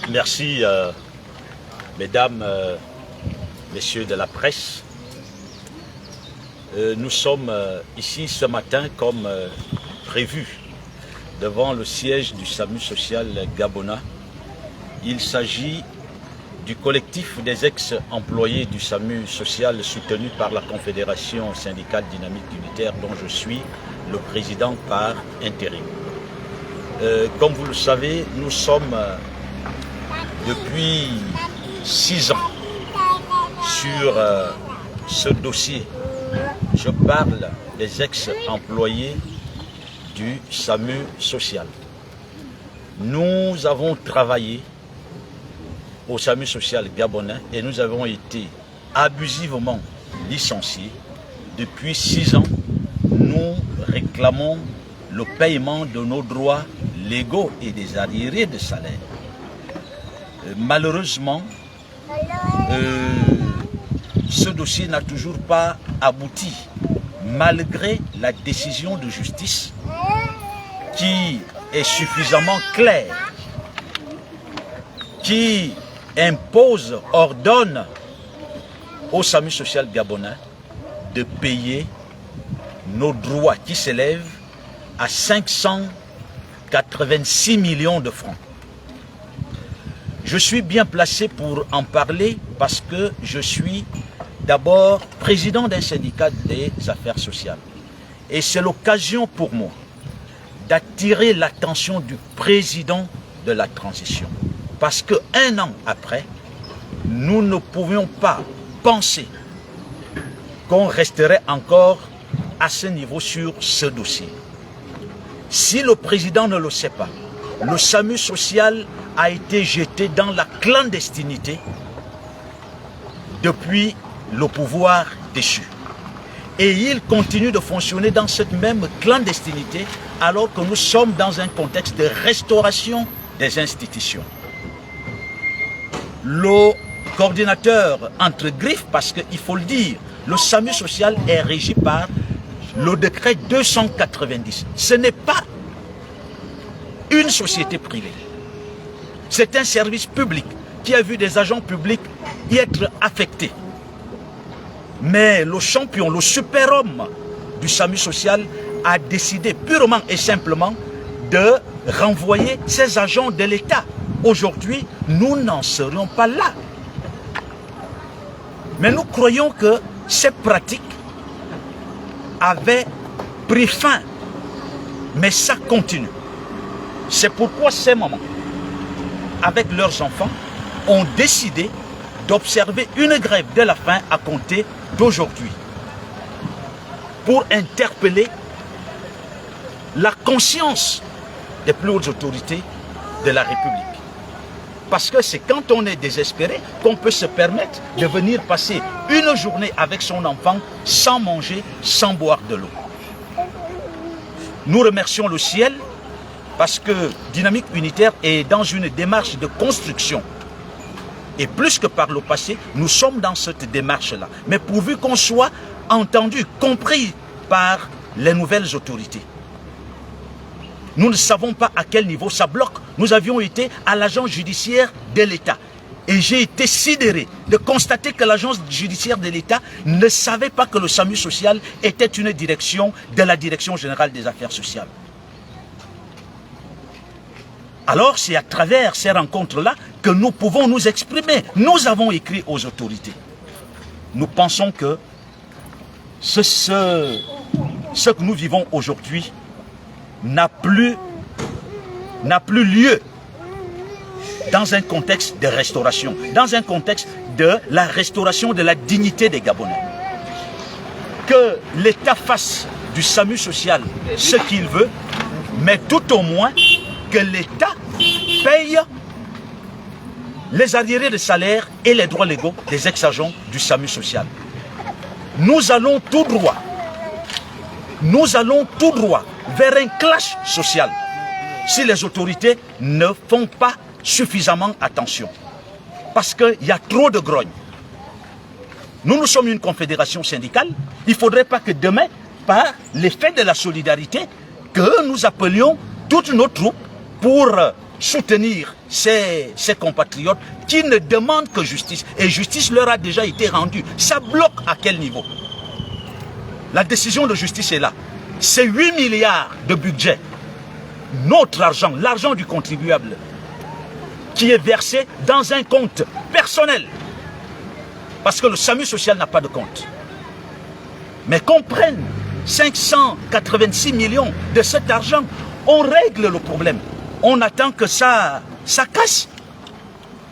Merci, mesdames, messieurs de la presse. Nous sommes ici ce matin comme prévu devant le siège du SAMU social gabonais. Il s'agit du collectif des ex-employés du SAMU social soutenu par la Confédération syndicale dynamique unitaire dont je suis le président par intérim. Comme vous le savez, nous sommes depuis 6 ans sur ce dossier. Je parle des ex-employés du SAMU social. Nous avons travaillé au SAMU social gabonais et nous avons été abusivement licenciés. Depuis 6 ans, nous réclamons le paiement de nos droits légaux et des arriérés de salaire. Malheureusement, ce dossier n'a toujours pas abouti, malgré la décision de justice qui est suffisamment claire, qui impose, ordonne au SAMU social gabonais de payer nos droits qui s'élèvent à 586 millions de francs. Je suis bien placé pour en parler parce que je suis d'abord président d'un syndicat des affaires sociales. Et c'est l'occasion pour moi d'attirer l'attention du président de la transition. Parce qu'un an après, nous ne pouvions pas penser qu'on resterait encore à ce niveau sur ce dossier. Si le président ne le sait pas, le SAMU social a été jeté dans la clandestinité depuis le pouvoir déchu. Et il continue de fonctionner dans cette même clandestinité alors que nous sommes dans un contexte de restauration des institutions. Le coordinateur entre griffes, parce qu'il faut le dire, le SAMU social est régi par le décret 290. Ce n'est pas une société privée. C'est un service public qui a vu des agents publics y être affectés. Mais le champion, le super-homme du SAMU social a décidé purement et simplement de renvoyer ses agents de l'État. Aujourd'hui, nous n'en serions pas là. Mais nous croyons que ces pratiques avaient pris fin. Mais ça continue. C'est pourquoi ces mamans, avec leurs enfants, ont décidé d'observer une grève de la faim à compter d'aujourd'hui pour interpeller la conscience des plus hautes autorités de la République. Parce que c'est quand on est désespéré qu'on peut se permettre de venir passer une journée avec son enfant sans manger, sans boire de l'eau. Nous remercions le ciel parce que Dynamique Unitaire est dans une démarche de construction. Et plus que par le passé, nous sommes dans cette démarche-là. Mais pourvu qu'on soit entendu, compris par les nouvelles autorités. Nous ne savons pas à quel niveau ça bloque. Nous avions été à l'agence judiciaire de l'État. Et j'ai été sidéré de constater que l'agence judiciaire de l'État ne savait pas que le SAMU social était une direction de la Direction générale des affaires sociales. Alors c'est à travers ces rencontres-là que nous pouvons nous exprimer. Nous avons écrit aux autorités. Nous pensons que ce que nous vivons aujourd'hui n'a plus lieu dans un contexte de restauration, dans un contexte de la restauration de la dignité des Gabonais. Que l'État fasse du SAMU social ce qu'il veut, mais tout au moins que l'État paye les arriérés de salaire et les droits légaux des ex-agents du SAMU social. Nous allons tout droit vers un clash social si les autorités ne font pas suffisamment attention. Parce qu'il y a trop de grogne. Nous sommes une confédération syndicale. Il ne faudrait pas que demain, par l'effet de la solidarité, que nous appelions toutes nos troupes pour soutenir ces compatriotes qui ne demandent que justice. Et justice leur a déjà été rendue. Ça bloque à quel niveau? La décision de justice est là. C'est 8 milliards de budget. Notre argent, l'argent du contribuable, qui est versé dans un compte personnel. Parce que le SAMU social n'a pas de compte. Mais qu'on prenne 586 millions de cet argent, on règle le problème. On attend que ça casse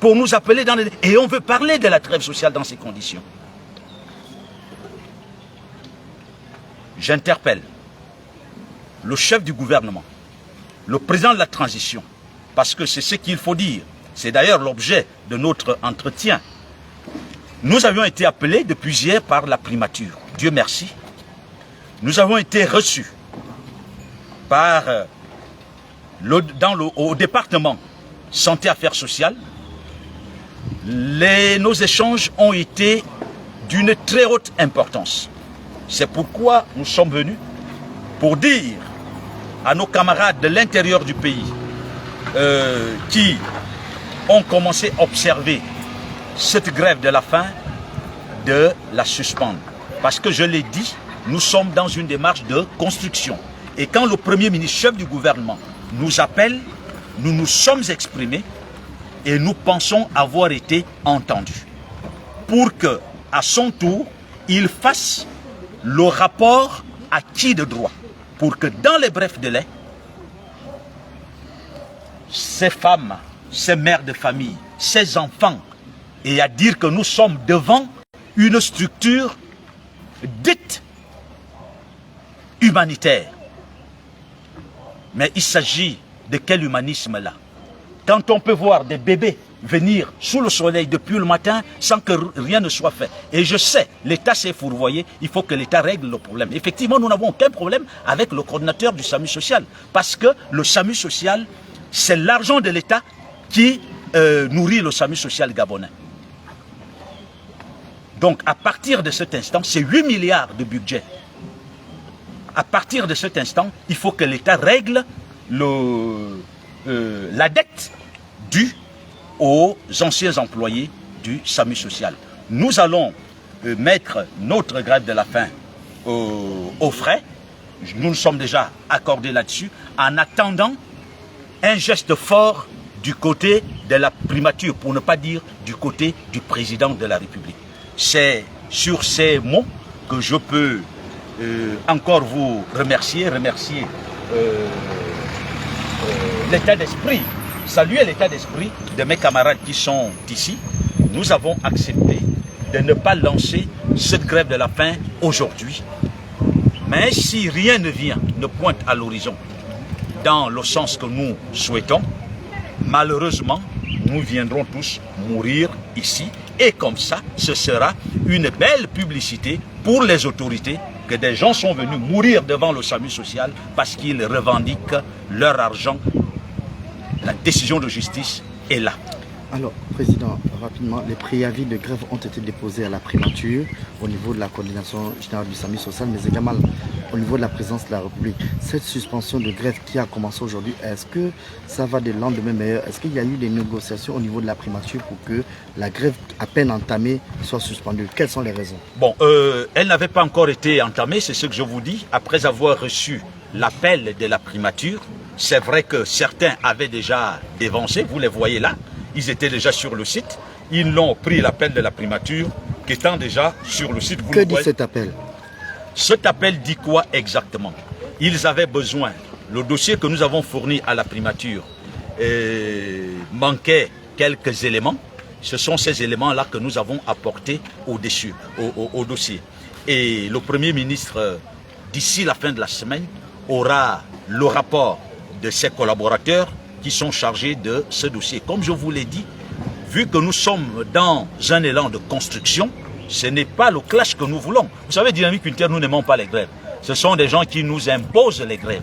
pour nous appeler dans les... Et on veut parler de la trêve sociale dans ces conditions. J'interpelle le chef du gouvernement, le président de la transition, parce que c'est ce qu'il faut dire. C'est d'ailleurs l'objet de notre entretien. Nous avions été appelés depuis hier par la primature. Dieu merci. Nous avons été reçus par au département santé affaires sociales. Nos échanges ont été d'une très haute importance. C'est pourquoi nous sommes venus pour dire à nos camarades de l'intérieur du pays qui ont commencé à observer cette grève de la faim de la suspendre. Parce que je l'ai dit, nous sommes dans une démarche de construction. Et quand le Premier ministre, chef du gouvernement, nous appelle, nous nous sommes exprimés et nous pensons avoir été entendus. Pour que, à son tour, il fasse le rapport acquis de droit. Pour que dans les brefs délais, ces femmes, ces mères de famille, ces enfants, et à dire que nous sommes devant une structure dite humanitaire. Mais il s'agit de quel humanisme là? Quand on peut voir des bébés venir sous le soleil depuis le matin sans que rien ne soit fait. Et je sais, l'État s'est fourvoyé, il faut que l'État règle le problème. Effectivement, nous n'avons aucun problème avec le coordinateur du SAMU social. Parce que le SAMU social, c'est l'argent de l'État qui nourrit le SAMU social gabonais. Donc à partir de cet instant, c'est 8 milliards de budget. À partir de cet instant, il faut que l'État règle la dette due aux anciens employés du SAMU social. Nous allons mettre notre grève de la faim aux frais. Nous nous sommes déjà accordés là-dessus en attendant un geste fort du côté de la primature, pour ne pas dire du côté du président de la République. C'est sur ces mots que je peux encore vous remercier l'état d'esprit, saluer l'état d'esprit de mes camarades qui sont ici. Nous avons accepté de ne pas lancer cette grève de la faim aujourd'hui. Mais si rien ne vient, ne pointe à l'horizon dans le sens que nous souhaitons, malheureusement, nous viendrons tous mourir ici. Et comme ça, ce sera une belle publicité pour les autorités que des gens sont venus mourir devant le SAMU social parce qu'ils revendiquent leur argent. La décision de justice est là. Alors, Président, rapidement, les préavis de grève ont été déposés à la primature au niveau de la coordination générale du SAMU social, mais également au niveau de la présidence de la République. Cette suspension de grève qui a commencé aujourd'hui, est-ce que ça va de lendemain meilleur? Est-ce qu'il y a eu des négociations au niveau de la primature pour que la grève à peine entamée soit suspendue? Quelles sont les raisons? Bon, elle n'avait pas encore été entamée, c'est ce que je vous dis, après avoir reçu l'appel de la primature. C'est vrai que certains avaient déjà dévancé, vous les voyez là. Ils étaient déjà sur le site. Ils l'ont pris l'appel de la primature qui étant déjà sur le site. Que dit cet appel? Cet appel dit quoi exactement? Ils avaient besoin, le dossier que nous avons fourni à la primature manquait quelques éléments. Ce sont ces éléments-là que nous avons apportés au dossier. Et le Premier ministre, d'ici la fin de la semaine, aura le rapport de ses collaborateurs qui sont chargés de ce dossier. Comme je vous l'ai dit, vu que nous sommes dans un élan de construction, ce n'est pas le clash que nous voulons. Vous savez, Dynamique Unitaire, nous n'aimons pas les grèves. Ce sont des gens qui nous imposent les grèves.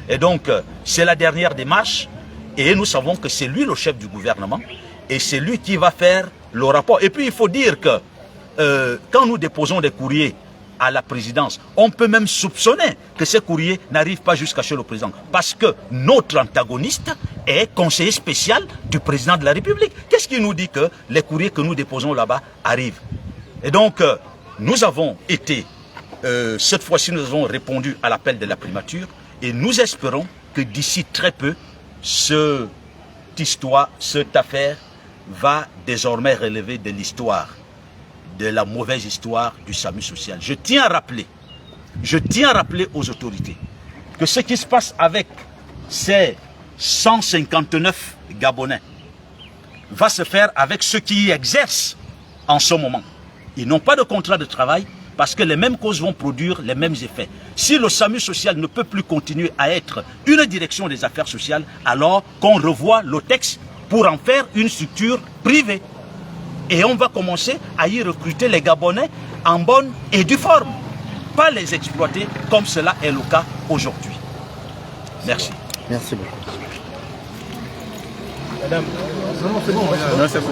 Et donc, c'est la dernière démarche. Et nous savons que c'est lui le chef du gouvernement. Et c'est lui qui va faire le rapport. Et puis, il faut dire que quand nous déposons des courriers à la présidence, on peut même soupçonner que ces courriers n'arrivent pas jusqu'à chez le président. Parce que notre antagoniste est conseiller spécial du président de la République. Qu'est-ce qui nous dit que les courriers que nous déposons là-bas arrivent? Et donc, nous avons été, cette fois-ci, nous avons répondu à l'appel de la primature et nous espérons que d'ici très peu, cette affaire va désormais relever de l'histoire, de la mauvaise histoire du SAMU social. Je tiens à rappeler aux autorités que ce qui se passe avec ces 159 Gabonais va se faire avec ceux qui y exercent en ce moment. Ils n'ont pas de contrat de travail parce que les mêmes causes vont produire les mêmes effets. Si le SAMU social ne peut plus continuer à être une direction des affaires sociales, alors qu'on revoie le texte pour en faire une structure privée. Et on va commencer à y recruter les Gabonais en bonne et due forme. Pas les exploiter comme cela est le cas aujourd'hui. Merci. Merci beaucoup. Madame, non, c'est bon. Non, c'est bon.